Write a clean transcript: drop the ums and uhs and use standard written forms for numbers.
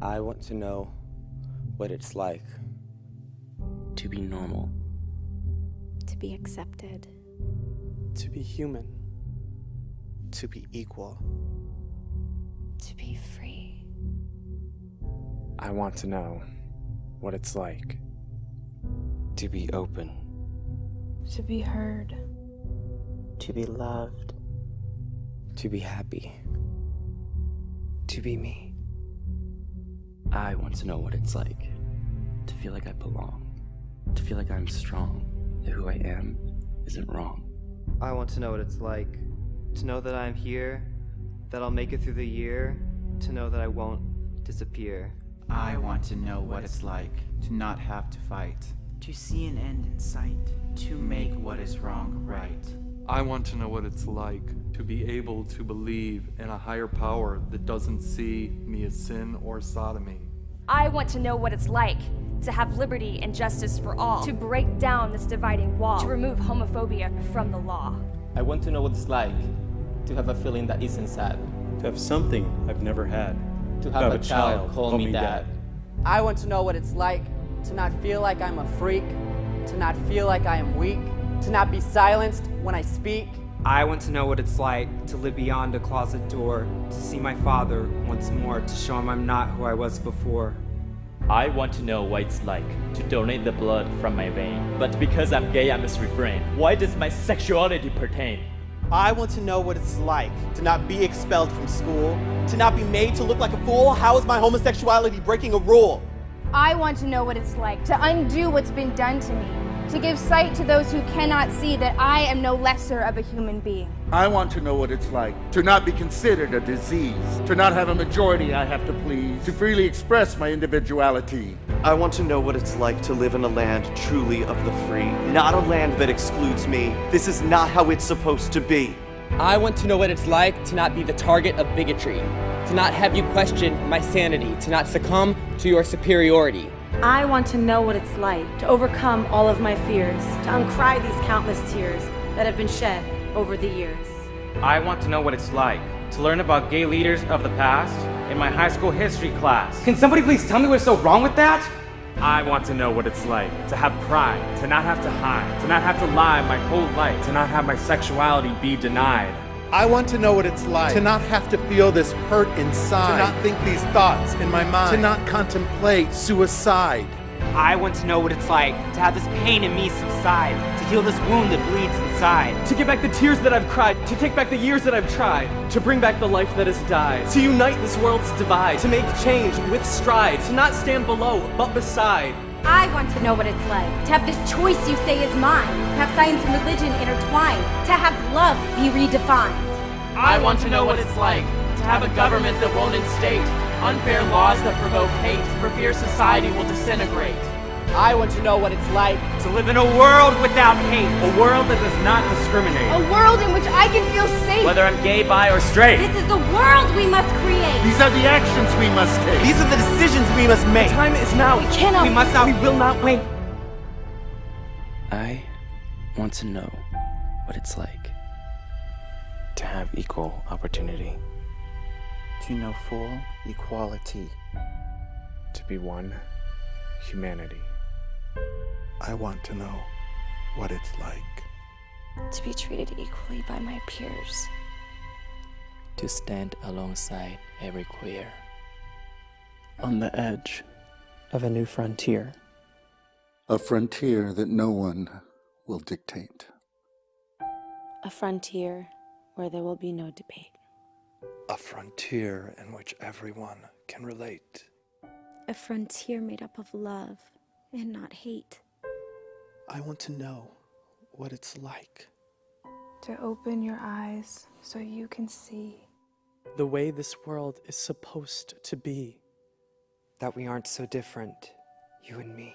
I want to know what it's like to be normal, to be accepted, to be human, to be equal. to be free. I want to know what it's like to be open, To be heard. To be loved. to be happy, to be me. I want to know what it's like to feel like I belong, to feel like I'm strong, that who I am isn't wrong. I want to know what it's like to know that I'm here, that I'll make it through the year, to know that I won't disappear. I want to know what it's like to not have to fight, to see an end in sight, to make what is wrong right. I want to know what it's like to be able to believe in a higher power that doesn't see me as sin or sodomy. I want to know what it's like to have liberty and justice for all, to break down this dividing wall, to remove homophobia from the law. I want to know what it's like to have a feeling that isn't sad, to have something I've never had, to have a child call me dad. I want to know what it's like to not feel like I'm a freak, to not feel like I am weak, to not be silenced when I speak. I want to know what it's like to live beyond a closet door, to see my father once more, to show him I'm not who I was before. I want to know what it's like to donate the blood from my vein. But because I'm gay, I must refrain. Why does my sexuality pertain? I want to know what it's like to not be expelled from school, to not be made to look like a fool. How is my homosexuality breaking a rule? I want to know what it's like to undo what's been done to me, to give sight to those who cannot see that I am no lesser of a human being. I want to know what it's like to not be considered a disease, to not have a majority I have to please, to freely express my individuality. I want to know what it's like to live in a land truly of the free, not a land that excludes me. This is not how it's supposed to be. I want to know what it's like to not be the target of bigotry, to not have you question my sanity, to not succumb to your superiority. I want to know what it's like to overcome all of my fears, to uncry these countless tears that have been shed over the years. I want to know what it's like to learn about gay leaders of the past in my high school history class. Can somebody please tell me what's so wrong with that? I want to know what it's like to have pride, to not have to hide, to not have to lie my whole life, to not have my sexuality be denied. I want to know what it's like to not have to feel this hurt inside, to not think these thoughts in my mind, to not contemplate suicide. I want to know what it's like to have this pain in me subside, to heal this wound that bleeds inside. To get back the tears that I've cried, to take back the years that I've tried, to bring back the life that has died, to unite this world's divide, to make change with stride, to not stand below but beside. I want to know what it's like to have this choice you say is mine, to have science and religion intertwined, to have love be redefined. I want to know what it's like to have a government that won't instate unfair laws that provoke hate, for fear society will disintegrate. I want to know what it's like to live in a world without hate, a world that does not discriminate, a world in which I can feel safe, whether I'm gay, bi, or straight. This is the world we must create. These are the actions we must take. These are the decisions we must make. The time is now. We cannot. We must not. We will not wait. I want to know what it's like To have equal opportunity, To know full equality. To be one humanity. I want to know what it's like To be treated equally by my peers. to stand alongside every queer. On the edge of a new frontier. a frontier that no one will dictate. A frontier where there will be no debate. A frontier in which everyone can relate. A frontier made up of love and not hate. I want to know what it's like To open your eyes so you can see the way this world is supposed to be. That we aren't so different, you and me.